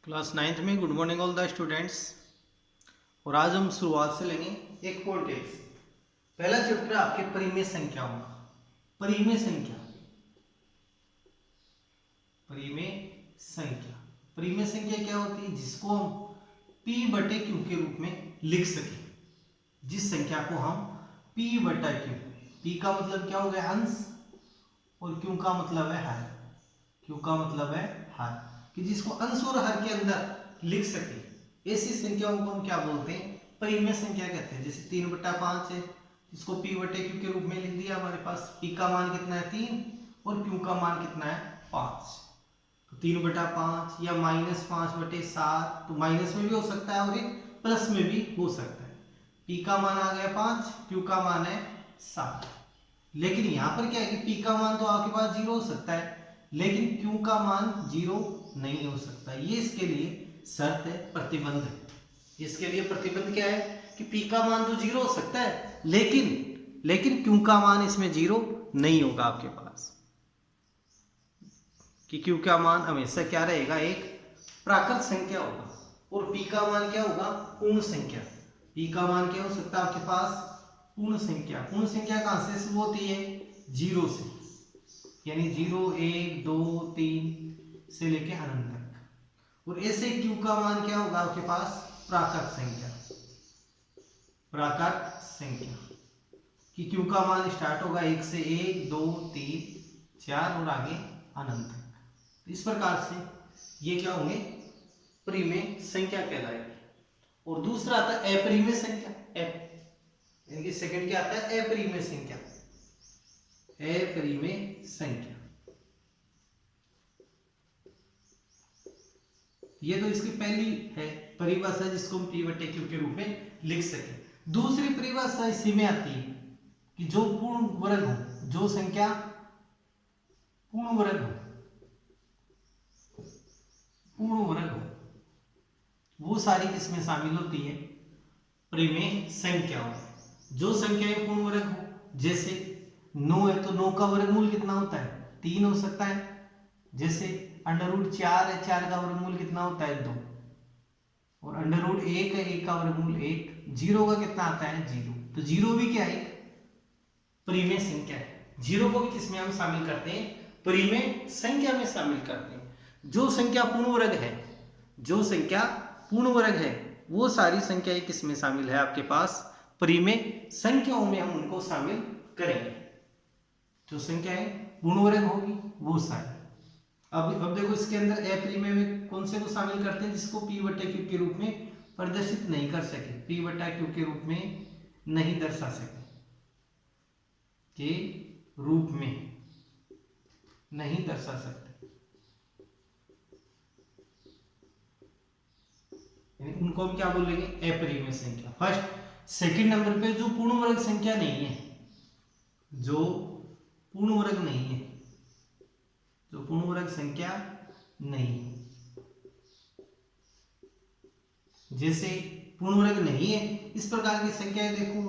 Class 9th में good morning all the students. और आज हम शुरुआत से लेंगे 1.1 से। पहला चैप्टर आपके परिमेय संख्या होगा। परिमेय संख्या, परिमेय संख्या, परिमेय संख्या क्या होती है? जिसको हम p बटे q के रूप में लिख सके। जिस संख्या को हम p बटा q, p का मतलब क्या हो गया? अंश, और q का मतलब है हर। q का मतलब है हर, कि जिसको अंश और हर के अंदर लिख सके। ऐसी संख्याओं को हम क्या बोलते हैं? परिमेय संख्या कहते हैं। जैसे 3/5 है, इसको p बटे q के रूप में लिख दिया। हमारे पास p का मान कितना है? 3, और q का मान कितना है? 5। तो 3/5 या -5/7, तो माइनस में भी हो सकता है और एक प्लस में भी हो सकता है। p का मान आ गया 5, q का मान है 7। लेकिन यहाँ पर क्या है कि p का मान तो आपके पास 0 हो सकता है, लेकिन q का मान 0 नहीं हो सकता। ये इसके लिए शर्त है, प्रतिबंध है। इसके लिए प्रतिबंध क्या है कि p का मान तो 0 हो सकता है, लेकिन q का मान इसमें 0 नहीं होगा आपके पास, कि q का मान हमेशा क्या रहेगा? एक प्राकृत संख्या होगा। और p का मान क्या होगा? पूर्ण संख्या। p का मान क्या हो सकता है आपके पास? पूर्ण संख्या। पूर्ण संख्या कहां से शुरू होती है? 0 से, यानी 0, 1, 2, 3 से लेके अनंत तक। और ऐसे q का मान क्या होगा आपके पास? प्राकृत संख्या। प्राकृत संख्या कि q का मान स्टार्ट होगा 1 से, 1, 2, 3, 4 और आगे अनंत तक। इस प्रकार से ये क्या होंगे? परिमेय संख्या कहलाएगी। और दूसरा आता है अपरिमेय संख्या। यानी कि सेकंड क्या आता है? अपरिमेय संख्या। अपरिमेय संख्या, ये तो इसकी पहली है परिभाषा, जिसको हम p बटे q के रूप में लिख सके। दूसरी परिभाषा इसी में आती है कि जो पूर्ण वर्ग हो, जो संख्या पूर्ण वर्ग हो, पूर्ण वर्ग हो, वो सारी किसमें शामिल होती है? परिमेय संख्याओं। जो संख्याएं पूर्ण वर्ग हो, जैसे 9 है तो 9 का वर्गमूल कितना होता है? 3 हो सकता है। जैसे √4 है, 4 का वर्गमूल कितना होता है? 2। और √1 है, 1 का वर्गमूल 1। 0 का कितना आता है? 0। तो 0 भी क्या है? परिमेय संख्या है। 0 को भी किसमें हम शामिल करते हैं? परिमेय संख्या में शामिल करते हैं। जो संख्या पूर्ण वर्ग है, जो संख्या पूर्ण वर्ग है, वो सारी संख्याएं किसमें शामिल है आपके पास? परिमेय संख्याओं में हम उनको शामिल करेंगे। जो संख्याएं पूर्ण वर्ग होगी वो सारी। अब देखो, इसके अंदर अपरिमेय में कौन से को शामिल करते हैं? जिसको p बटे q के रूप में प्रदर्शित नहीं कर सके, p बटा q के रूप में नहीं दर्शा सके, के रूप में नहीं दर्शा सकते, उनको हम क्या बोलेंगे? अपरिमेय संख्या। फर्स्ट सेकंड नंबर पे जो पूर्ण वर्ग संख्या नहीं है, जो पूर्ण वर्ग नहीं है, जो पूर्ण वर्ग संख्या नहीं है, जैसे पूर्ण वर्ग नहीं है इस प्रकार की संख्याएं देखो,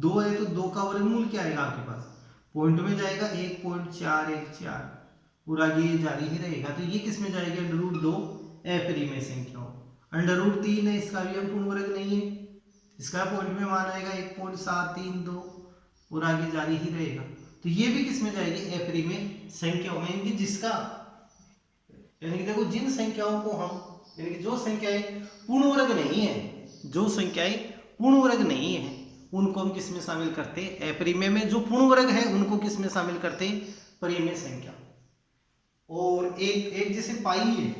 2 है तो 2 का वर्गमूल क्या आएगा आपके पास? पॉइंट में जाएगा 1.414, और आगे ये जारी ही रहेगा। तो ये किस में जाएगा? √2 अपरिमेय संख्याओं। √3 है, इसका भी पूर्ण वर्ग नहीं है, इसका पॉइंट में मान आएगा 1.732, और आगे जारी ही रहेगा। तो ये भी किस में जाएगी? अपरिमेय संख्याओं में। इनकी जिसका, यानी कि देखो, जिन संख्याओं को हम, यानी कि जो संख्याएं पूर्ण वर्ग नहीं है, जो संख्याएं पूर्ण वर्ग नहीं है, उनको हम किस में शामिल करते हैं? अपरिमेय में। जो पूर्ण वर्ग है उनको किस में शामिल करते हैं? परिमेय संख्या। और एक जैसे पाई है,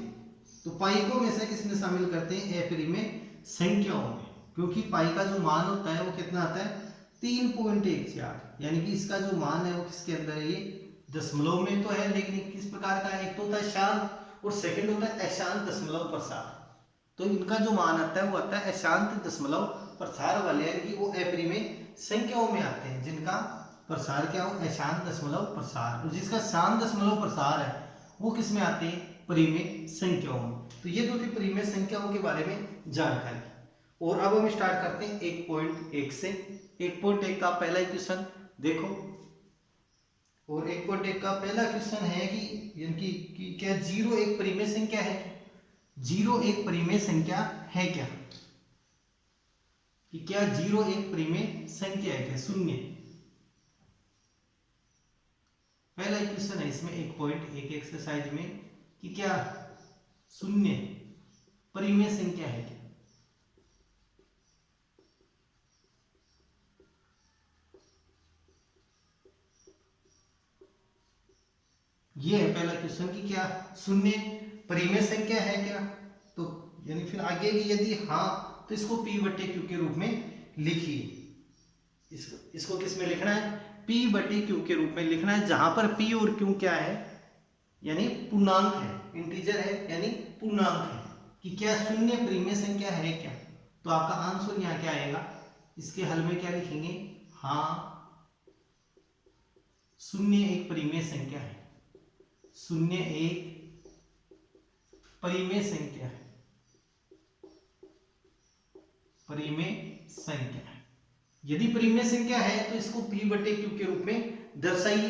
तो पाई को हमेशा किस में शामिल करते हैं? अपरिमेय संख्याओं में, क्योंकि पाई का जो मान होता है वो कितना आता है? 3.14। यानी कि इसका जो मान है वो किसके अंदर है? ये दशमलव में तो है, लेकिन किस प्रकार का है? एक तो होता है शांत, और सेकंड होता है अशांत दशमलव प्रसार। तो इनका जो मान आता है वो आता है अशांत दशमलव प्रसार वाले, यानी कि वो अपरिमेय संख्याओं में आते हैं, जिनका प्रसार क्या हो? अशांत दशमलव प्रसार। और जिसका शांत दशमलव प्रसार है वो किस में आते हैं? परिमेय संख्याओं में। तो ये दो थी परिमेय संख्याओं के बारे में जानकारी। और अब हम स्टार्ट करते हैं 1.1 से। 1.1 का पहला क्वेश्चन देखो, और 1.1 का पहला क्वेश्चन है कि यानी कि क्या 0 एक परिमेय संख्या है? जीरो एक परिमेय संख्या है क्या, कि क्या जीरो एक परिमेय संख्या है क्या, शून्य। पहला क्वेश्चन है इसमें 1.1 एक्सरसाइज में कि क्या शून्य परिमेय संख्या है क्या। ये है पहला क्वेश्चन कि क्या शून्य परिमेय संख्या है क्या। तो यानी फिर आगे की यदि हाँ तो इसको P बटे Q के रूप में लिखिए। इसको किस में लिखना है, P बटे Q के रूप में लिखना है, जहां पर P और Q क्या है, यानी पूर्णांक है, इंटीजर है यानी पूर्णांक है, कि क्या शून्य परिमेय संख्या है क्या। तो आपका आंसर यहाँ क्या आएगा, इसके हल में क्या लिखेंगे, हाँ शून्य एक परिमेय संख्या है, शून्य एक परिमेय संख्या है, परिमेय संख्या है। यदि परिमेय संख्या है तो इसको P बटे Q के रूप में दर्शाइए।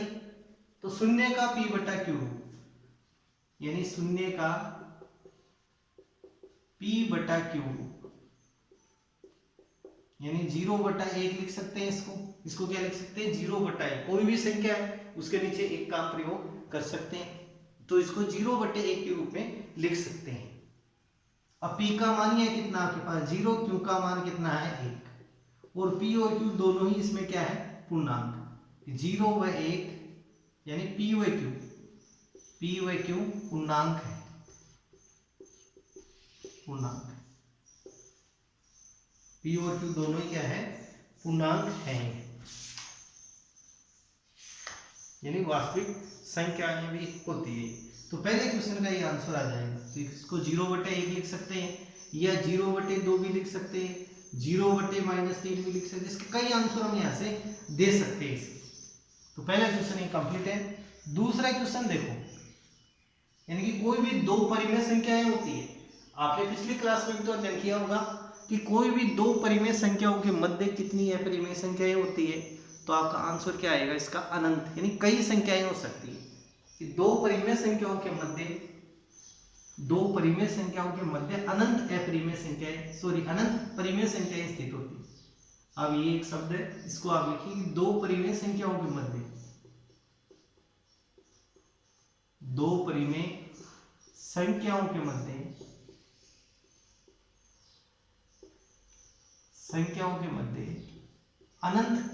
तो शून्य का P बटा Q यानी शून्य का P बटा Q यानी 0/1 लिख सकते हैं इसको क्या लिख सकते हैं, 0/1। कोई भी संख्या है उसके नीचे एक का प्रयोग कर सकते हैं, तो इसको 0/1 के रूप में लिख सकते हैं। अब P का मान है कितना आपके पास 0, Q का मान कितना है 1, और P और Q दोनों ही इसमें क्या है पूर्णांक, 0 व 1 यानी P व Q पूर्णांक है, पूर्णांक P और Q दोनों ही क्या है पूर्णांक है, यानी वास्तविक संख्याएं भी होती है। तो पहले क्वेश्चन का ये आंसर आ जाएगा। तो इसको 0/1 लिख सकते हैं, या 0/2 भी लिख सकते हैं, 0/-3 भी लिख सकते हैं। इसके कई आंसर हम यहाँ से दे सकते हैं इसके। तो पहला क्वेश्चन ये कंप्लीट है। दूसरा क्वेश्चन देखो, यानी कि कोई भी दो परिमेय संख्याएं होती है, आपने पिछली क्लास में भी तो अध्ययन किया होगा कि कोई भी दो परिमेय संख्याओं के मध्य कितनी है परिमेय संख्याएं होती है। तो आपका आंसर क्या आएगा इसका, अनंत, यानी कई संख्याएं हो सकती है कि दो परिमेय संख्याओं के मध्य अनंत अपरिमेय संख्याएं अनंत परिमेय संख्याएं स्थित होती है। अब ये एक शब्द है, इसको आप लिखिए, दो परिमेय संख्याओं के मध्य, दो परिमेय संख्याओं के मध्य अनंत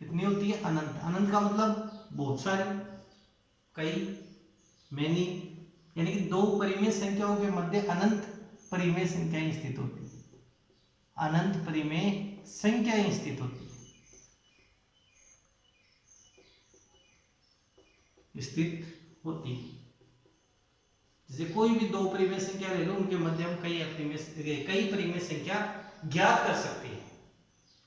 कितनी होती है, अनंत। अनंत का मतलब बहुत सारी, कई, मैनी, यानी कि दो परिमेय संख्याओं के मध्य अनंत परिमेय संख्याएं स्थित होती है, अनंत परिमेय संख्याएं स्थित होती है। जैसे कोई भी दो परिमेय संख्या ले लो, उनके मध्य हम कई परिमेय संख्या ज्ञात कर सकते हैं,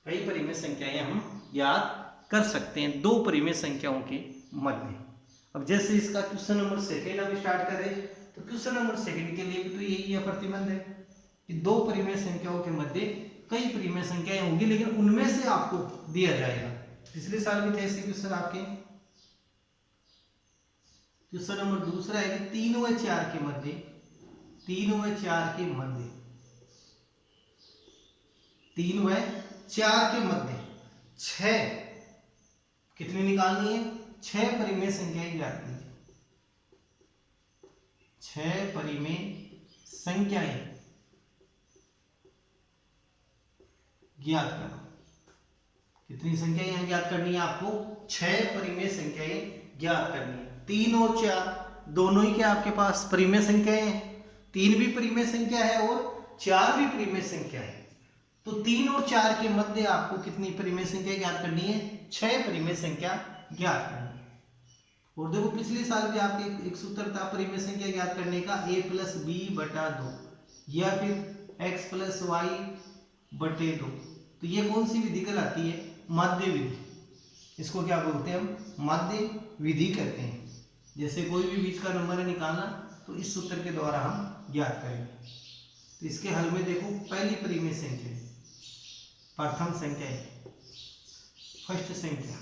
कई परिमेय संख्याएं हम ज्ञात कर सकते हैं दो परिमेय संख्याओं के मध्य। अब जैसे इसका क्वेश्चन नंबर सेकेंड अब स्टार्ट करें, तो क्वेश्चन नंबर सेकेंड के लिए भी तो यही प्रतिबंध है कि दो परिमेय संख्याओं के मध्य कई परिमेय संख्याएं होंगी, लेकिन उनमें से आपको दिया जाएगा। पिछले साल भी थे ऐसे क्वेश्चन आपके। क्वेश्चन नंबर दूसरा है कि 3 व 4 के मध्य 3 व 4 के मध्य 6 कितनी निकालनी है, 6 परिमेय संख्याएं ज्ञात कीजिए, 6 परिमेय संख्याएं ज्ञात करो। कितनी संख्या यहां ज्ञात करनी है आपको, 6 परिमेय संख्याएं ज्ञात करनी है। 3 और 4 दोनों ही क्या आपके पास परिमेय संख्याएं हैं, 3 भी परिमेय संख्या है और 4 भी परिमेय संख्या है। तो 3 और 4 के मध्य आपको कितनी परिमेय संख्या ज्ञात करनी है, 6 परिमेय संख्या ज्ञात करनी है। और देखो पिछले साल भी आपके एक सूत्र था परिमेय संख्या ज्ञात करने का, a + b/2 या फिर x + y/2। तो ये कौन सी विधि कहलाती है, माध्य विधि। इसको क्या बोलते हैं हम, माध्य विधि कहते हैं। जैसे कोई भी बीच का नंबर है निकालना, तो इस सूत्र के द्वारा हम ज्ञात करेंगे। तो इसके हल में देखो, पहली परिमेय संख्या, प्रथम संख्या है, फर्स्ट संख्या।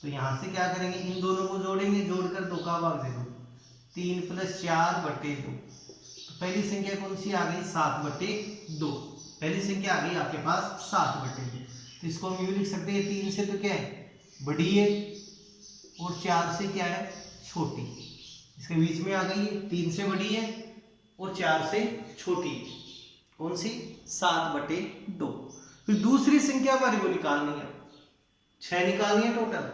तो यहां से क्या करेंगे, इन दोनों को जोड़ेंगे, जोड़कर 2 का भाग दे दो, 3 + 4/2। तो पहली संख्या कौन सी आ गई 7/2। पहली संख्या आ गई आपके पास 7/2। तो इसको हम यूं लिख सकते हैं 3 से तो क्या है बड़ी है और 4 से क्या है छोटी। इसके बीच में आ गई है 3 से बड़ी है और 4 से छोटी है। कौन सी 7/2। फिर दूसरी संख्या हमारी को निकालनी है, 6 निकालनी है टोटल।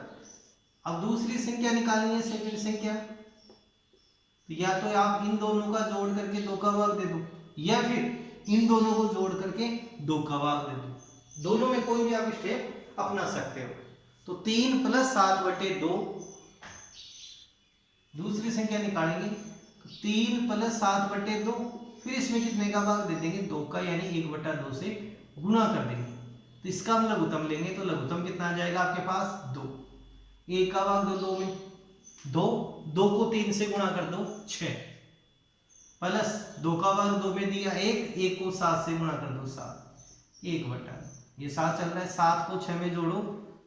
अब दूसरी संख्या निकालनी है सेकंड संख्या, तो या तो आप इन दोनों का जोड़ करके 2 का भाग दे दो या फिर इन दोनों को जोड़ करके 2 का भाग दे दो। दोनों में कोई भी आप स्टेप अपना सकते हो। तो 3 + 7/2 दूसरी संख्या निकालेंगे। 3 + 7/2 फिर इसमें कितने का भाग दे देंगे 2 का, यानी 1/2 से गुणा कर देंगे। तो इसका हम लघुत्तम लेंगे, तो लघुत्तम कितना आ जाएगा आपके पास 2। 1 का भाग दो 2 में 2 को 3 से गुणा कर दो 6 प्लस 2 का भाग 2 में दिया 1 को 7 से गुणा कर दो 7, 1/2। ये 7 चल रहा है, 7 को 6 में जोड़ो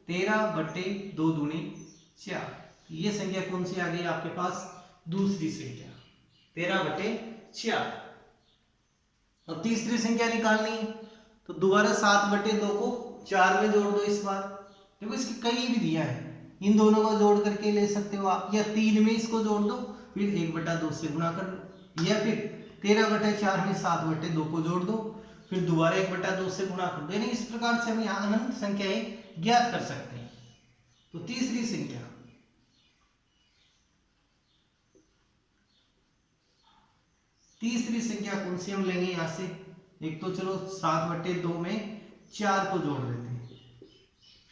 13/2 दूनी 4। ये संख्या कौन सी आ गई आपके पास दूसरी संख्या 13/4। अब तीसरी संख्या निकालनी है, तो दोबारा 7/2 को 4 में जोड़ दो। इस बार देखो इसकी कई भी दिया है, इन दोनों को जोड़ करके ले सकते हो आप, या 3 में इसको जोड़ दो फिर 1/2 से गुणा कर दो, या फिर 13/4 में 7/2 को जोड़ दो फिर दोबारा 1/2 से गुणा कर दो। यानी इस प्रकार से हम यहाँ अनंत संख्याएं ज्ञात कर सकते हैं। तो तीसरी संख्या कौन सी हम लेंगे यहाँ से, एक तो चलो 7/2 में 4 को जोड़ देते हैं,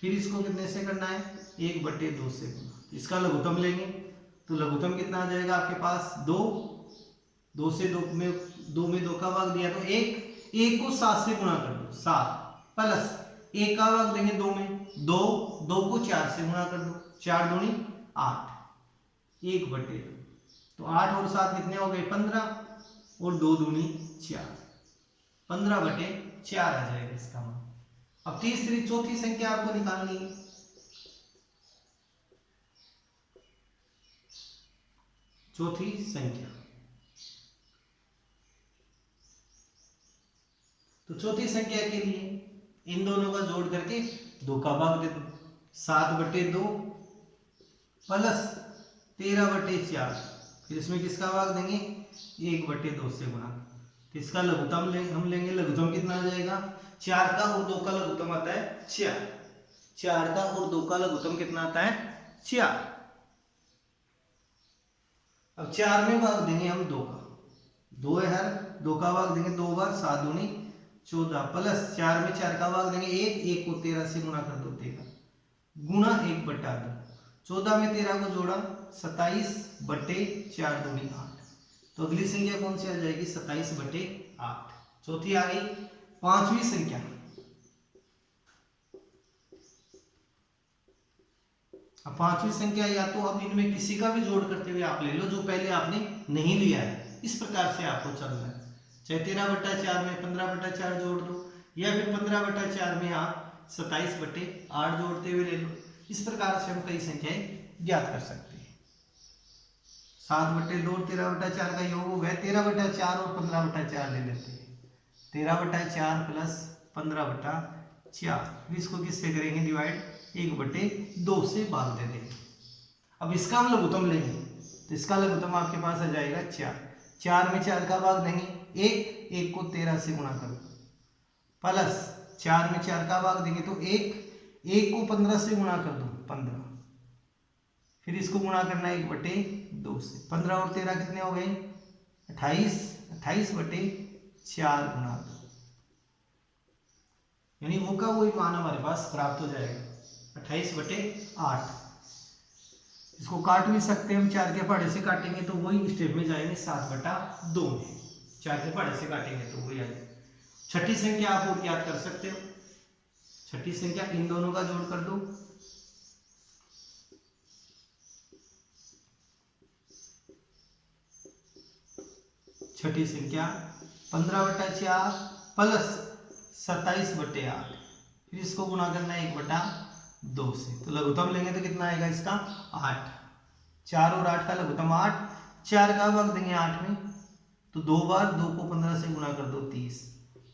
फिर इसको कितने से करना है 1/2 से गुणा। इसका लघुत्तम लेंगे, तो लघुत्तम कितना आ जाएगा आपके पास 2 से 2 में 2 का भाग दिया तो 1 को 7 से गुणा कर दो 7 प्लस 1 का भाग देंगे 2 में 2 को 4 से गुणा कर दो 4 दूनी 8, 1/2। तो 8 और 7 कितने हो गए 15 और 2 दूनी 4, 15/4 आ जाएगा इसका मान। अब चौथी संख्या आपको निकालनी है। चौथी संख्या, तो चौथी संख्या के लिए इन दोनों का जोड़ करके 2 का भाग दे दो 7/2 प्लस 13/4, फिर इसमें किसका भाग देंगे 1/2 से गुणा। तो इसका लघुत्तम हम लेंगे, लघुत्तम कितना आ जाएगा 4 का और 2 का लघुत्तम आता है 4 का और 2 का लघुत्तम कितना आता है 4। अब 4 में भाग देंगे हम 2 का, 2 है हर 2 का भाग देंगे 2 बार 7 दूनी 14 प्लस 4 में 4 का भाग देंगे 1 को 13 से गुणा कर दो 13 गुणा 1/2। 14 में 13 को जोड़ा 27/4 दूनी 8। तो अगली संख्या कौन सी आ जाएगी 27/8। चौथी आ गई। पांचवी संख्या, अब पांचवी संख्या या तो अब इनमें किसी का भी जोड़ करते हुए आप ले लो जो पहले आपने नहीं लिया है। इस प्रकार से आपको चलना है, चाहे 13/4 में 15/4 जोड़ दो या फिर 15/4 में आप 27/8 जोड़ते हुए ले लो। इस प्रकार से हम कई संख्याएं ज्ञात कर सकते हैं। 7/2 और 13/4 का योग हो गया 13/4 और 15/4 ले लेते हैं 13/4 प्लस 15/4, फिर इसको किससे करेंगे डिवाइड 1/2 से भाग दे देंगे। अब इसका हम लघुत्तम लेंगे, तो इसका लघुत्तम आपके पास आ जाएगा 4 में 4 का भाग देंगे 1 को 13 से गुणा कर दो प्लस 4 में 4 का भाग देंगे तो 1 को 15 से गुणा कर दो 15, फिर इसको गुणा करना है 1/2 से। 15 और 13 कितने हो गए 28, 28/4 गुणा 2, यानी वो का वही मान हमारे पास प्राप्त हो जाएगा 28/8। इसको काट भी सकते हैं हम, 4 के पहाड़े से काटेंगे तो वही स्टेप में जाएंगे 7/2 में, 4 के पहाड़े से काटेंगे तो वही आएगा। छठी संख्या आप और याद कर सकते हो, छठी संख्या इन दोनों का जोड़ कर दो, छठी संख्या 15/4 प्लस 27/8, फिर इसको गुणा करना है 1/2 से। तो लघुत्तम लेंगे तो कितना आएगा इसका 8, 4 और 8 का लघुत्तम 8, 4 का भाग देंगे 8 में तो 2 बार 2 को 15 से गुणा कर दो 30,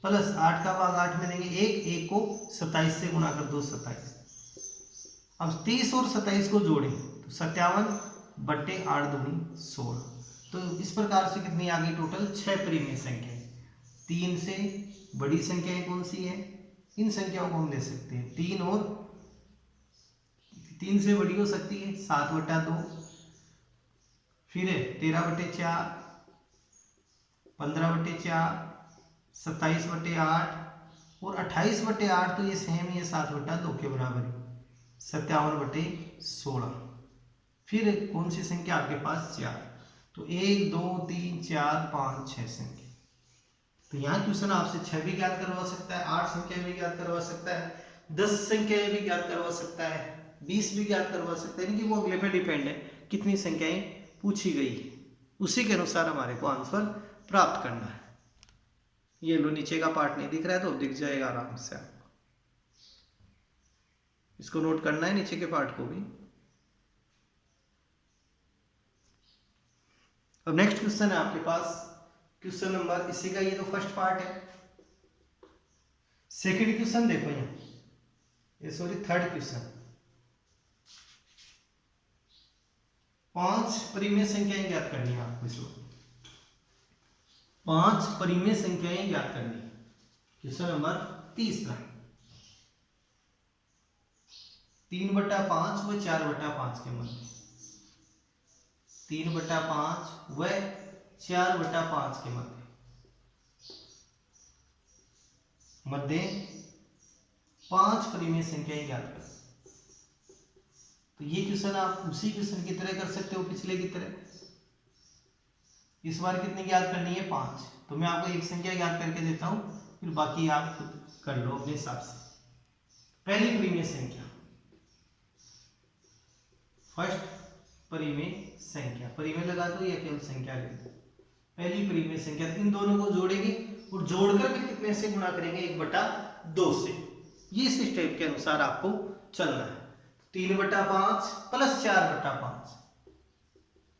प्लस 8 का भाग 8 में देंगे 1, 1 को 27 से गुणा कर दो 27। अब 30 और 27 को जोड़ें तो 57/8 दूनी 16। तो इस प्रकार से कितनी आ गई टोटल 6 परिमेय संख्या। 3 से बड़ी संख्याएं कौन सी है, इन संख्याओं को हम ले सकते हैं 3 और 3 से बड़ी हो सकती है 7/2, फिर 13/4, 15/4, 27/8 और 28/8, तो ये सेम ही है 7/2 के बराबर है 57/16। फिर कौन सी संख्या आपके पास 4, तो 1 2 3 4 5 6 संख्या। तो यहाँ क्वेश्चन आपसे 6 भी ज्ञात करवा सकता है, 8 संख्या भी ज्ञात करवा सकता है, 10 संख्याएं भी ज्ञात करवा सकता है, 20 भी ज्ञात करवा सकता है, यानी कि वो अगले पे डिपेंड है कितनी संख्याएं पूछी गई है, उसी के अनुसार हमारे को आंसर प्राप्त करना है। ये लो नीचे का पार्ट नहीं दिख रहा है तो दिख जाएगा आराम से आपको, इसको नोट करना है नीचे के पार्ट को भी। अब नेक्स्ट क्वेश्चन है आपके पास, क्वेश्चन नंबर, इसी का ये तो फर्स्ट पार्ट है। सेकंड क्वेश्चन देखो यहाँ, ये सॉरी थर्ड क्वेश्चन। 5 परिमेय संख्याएं ज्ञात करनी है आपको इसमें, 5 परिमेय संख्याएं ज्ञात करनी है। क्वेश्चन नंबर तीसरा, 3/5 व 4/5 के मध्य, 3/5 व 4/5 के मध्य 5 परिमेय संख्याएं ज्ञात कर। तो ये क्वेश्चन आप उसी क्वेश्चन की तरह कर सकते हो, पिछले की तरह। इस बार कितनी ज्ञात करनी है 5, तो मैं आपको एक संख्या ज्ञात करके देता हूं, फिर बाकी आप खुद कर लो अपने हिसाब से। पहली परिमेय संख्या, फर्स्ट परिमेय संख्या, परिमेय लगा दो या केवल संख्या ले दो। पहली परिमेय संख्या, इन दोनों को जोड़ेंगे और जोड़कर भी कितने से गुणा करेंगे 1/2 से। ये इस स्टेप के अनुसार आपको चलना है। 3/5 प्लस 4/5,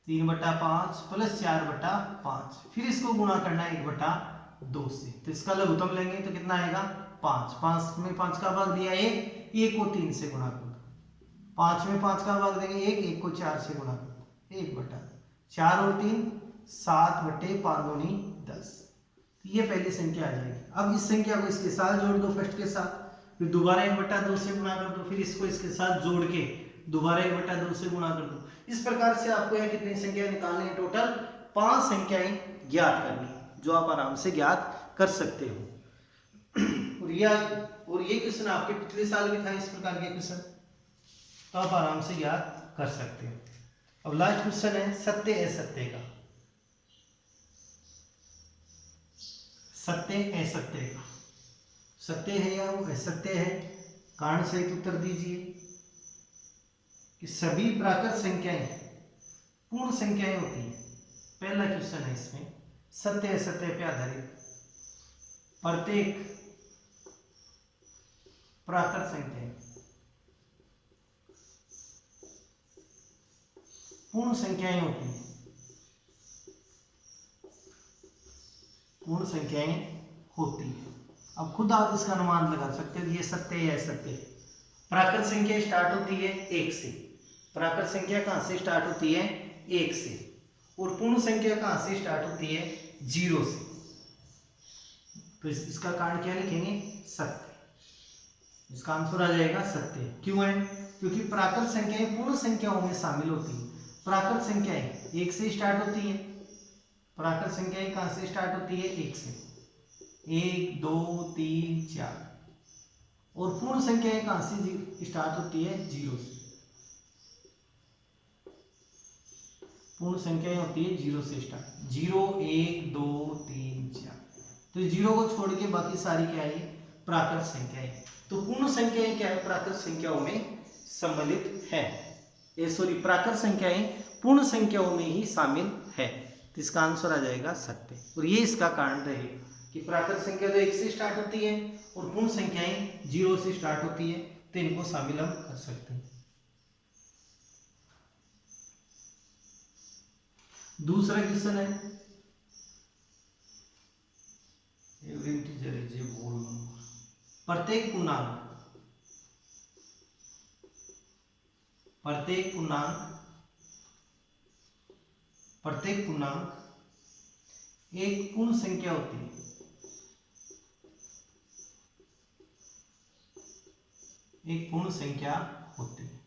3/5 प्लस 4/5, फिर इसको गुणा करना है 1/2 से। तो इसका लघुत्तम लेंगे तो कितना आएगा 5, 5 में 5 का भाग दिया 1, 1 को 3 से गुणा कर दो, 5 में 5 का भाग देंगे 1, 1 को 4 से गुणा कर दो, 1/4 और 3 7/5 दूनी 10। ये पहली संख्या आ जाएगी। अब इस संख्या को इसके साथ जोड़ दो, फर्स्ट के साथ, फिर दोबारा 1/2 से गुणा कर दो, फिर इसको इसके साथ जोड़ के दोबारा 1/2 से गुणा कर दो। इस प्रकार से आपको यहाँ कितनी संख्या निकालनी है, टोटल 5 संख्याएं ज्ञात करनी, जो आप आराम से ज्ञात कर सकते हो। और ये क्वेश्चन आपके पिछले साल भी था इस प्रकार के क्वेश्चन, तो आप आराम से ज्ञात कर सकते हो। अब लास्ट क्वेश्चन है सत्य असत्य का, सत्य असत्य का, सत्य है या वो असत्य है, कारण सहित उत्तर दीजिए। कि सभी प्राकृत संख्याएं पूर्ण संख्याएं होती हैं, पहला क्वेश्चन है इसमें, सत्य असत्य पे आधारित। प्रत्येक प्राकृत संख्या पूर्ण संख्याएं होती हैं, पूर्ण संख्याएं होती हैं। अब खुद आप इसका अनुमान लगा सकते हो ये सत्य है या असत्य है। प्राकृत संख्या स्टार्ट होती है 1 से, प्राकृत संख्या कहां से स्टार्ट होती है 1 से, और पूर्ण संख्या कहां से स्टार्ट होती है 0 से। तो इसका कारण क्या लिखेंगे सत्य, इसका आंसर आ जाएगा सत्य। क्यों है, क्योंकि प्राकृत संख्याएं पूर्ण संख्याओं में शामिल होती है। प्राकृत संख्याएं 1 से स्टार्ट होती है, प्राकृत संख्याएं कहां से स्टार्ट होती है 1 से, 1 2 3 4, और पूर्ण संख्याएं कहां से स्टार्ट होती है 0 से, पूर्ण संख्याएं होती है 0 से स्टार्ट, 0 1 2 3 4। तो 0 को छोड़ के बाकी सारी क्या है प्राकृत संख्याएं। तो पूर्ण संख्याएं क्या है प्राकृत संख्याओं में सम्मिलित है, ये सॉरी प्राकृत संख्याएं पूर्ण संख्याओं में ही शामिल है। तो इसका आंसर आ जाएगा सत्य, और ये इसका कारण रहेगा कि प्राकृत संख्या तो 1 से स्टार्ट होती है और पूर्ण संख्याएं 0 से स्टार्ट होती है, तो इनको शामिल हम कर सकते हैं। दूसरा क्वेश्चन है integer is a whole number. प्रत्येक पूर्णांक एक पूर्ण संख्या होती है। एक पूर्ण संख्या होती है।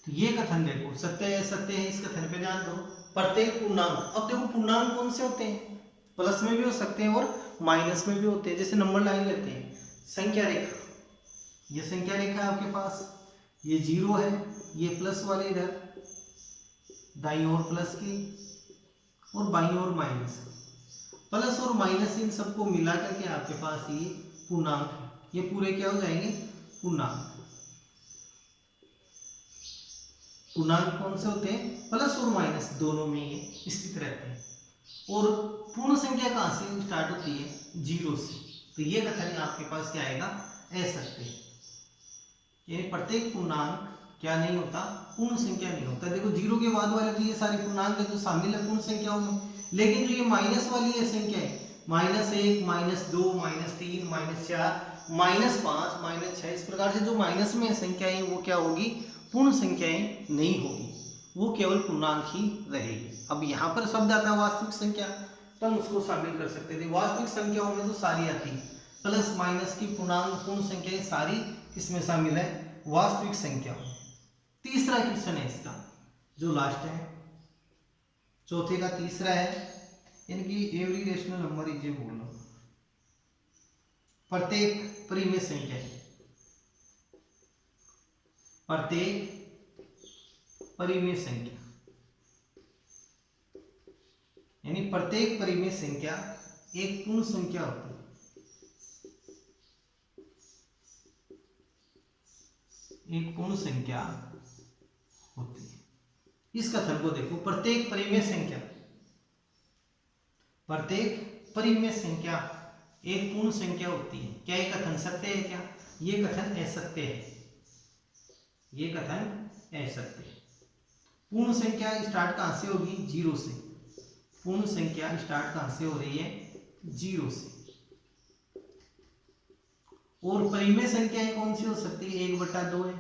तो ये कथन देखो, सत्य है सत्य है, इस कथन पे ध्यान दो। प्रत्येक पूर्णांक, अब देखो पूर्णांक कौन से होते हैं, प्लस में भी हो सकते हैं और माइनस में भी होते हैं। जैसे नंबर लाइन लेते हैं, संख्या रेखा, ये संख्या रेखा है आपके पास, ये 0 है, ये प्लस वाले इधर दाईं ओर प्लस की और बाईं ओर माइनस। प्लस और माइनस इन सबको मिला करके आपके पास ये पूर्णांक है। ये पूरे क्या हो जाएंगे, पूर्णांक। पूर्णांक कौन से होते हैं, प्लस और माइनस दोनों में ये स्थित रहते हैं। और पूर्ण संख्या कहाँ से स्टार्ट होती है, 0 से। तो ये कथन आपके पास क्या आएगा, असत्य। यानी प्रत्येक पूर्णांक क्या नहीं होता, पूर्ण संख्या नहीं होता। देखो 0 के बाद वाले तो ये सारे पूर्णांक है जो शामिल है पूर्ण संख्याओं में, लेकिन जो ये माइनस वाली है संख्या है, -1, -2, -3, -4, -5, -6, इस प्रकार से जो माइनस में संख्याएं वो क्या होगी, पूर्ण संख्याएं नहीं होगी, वो केवल पूर्णांक ही रहेगी। अब यहाँ पर शब्द आता है वास्तविक संख्या, तो हम उसको शामिल कर सकते थे। वास्तविक संख्याओं में तो सारी आती है, प्लस माइनस की पूर्णांक पूर्ण संख्याएं सारी किसमें शामिल है, वास्तविक संख्याओं। तीसरा क्वेश्चन है इसका, जो लास्ट है, चौथे का तीसरा है, इनकी every rational number is a whole number. प्रत्येक परिमेय संख्या, प्रत्येक परिमेय संख्या, यानी प्रत्येक परिमेय संख्या एक पूर्ण संख्या होती है। एक पूर्ण संख्या होती है। इस कथन को देखो, प्रत्येक परिमेय संख्या, प्रत्येक परिमेय संख्या एक पूर्ण संख्या होती है। क्या ये कथन सत्य है क्या, ये कथन असत्य है। ये कथन असत्य है। पूर्ण संख्या स्टार्ट कहां से होगी, 0 से। पूर्ण संख्या स्टार्ट कहां से हो रही है, 0 से। और परिमेय संख्याएं कौन सी हो सकती है, 1/2 है।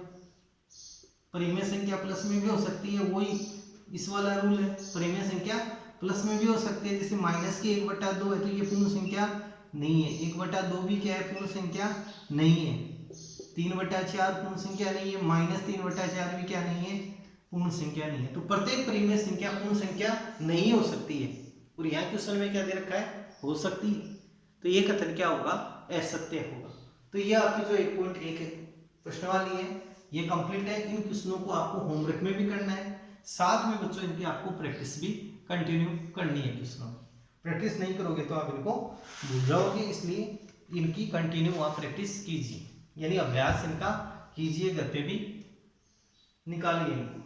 परिमेय संख्या प्लस में भी हो सकती है, वही इस वाला रूल है। परिमेय संख्या प्लस में भी हो सकती है, जैसे माइनस की 1/2 है, तो ये पूर्ण संख्या नहीं है। 1/2 भी क्या है, पूर्ण संख्या नहीं है। 3/4 पूर्ण संख्या नहीं है, -3/4 भी क्या नहीं है, पूर्ण संख्या नहीं है। तो प्रत्येक परिमेय संख्या पूर्ण संख्या नहीं हो सकती है। और यहाँ क्वेश्चन में क्या दे रखा है, हो सकती है। तो ये कथन क्या होगा, असत्य होगा। तो ये आपकी जो 1.1 प्रश्नावली है ये कंप्लीट है। इन क्वेश्चनों को आपको होमवर्क में भी करना है, साथ में बच्चों इनकी आपको प्रैक्टिस भी कंटिन्यू करनी है। क्वेश्चनों की प्रैक्टिस नहीं करोगे तो आप इनको भूल जाओगे, इसलिए इनकी कंटिन्यू आप प्रैक्टिस कीजिए, यानी अभ्यास इनका कीजिए, घर पे भी निकालिए इनको।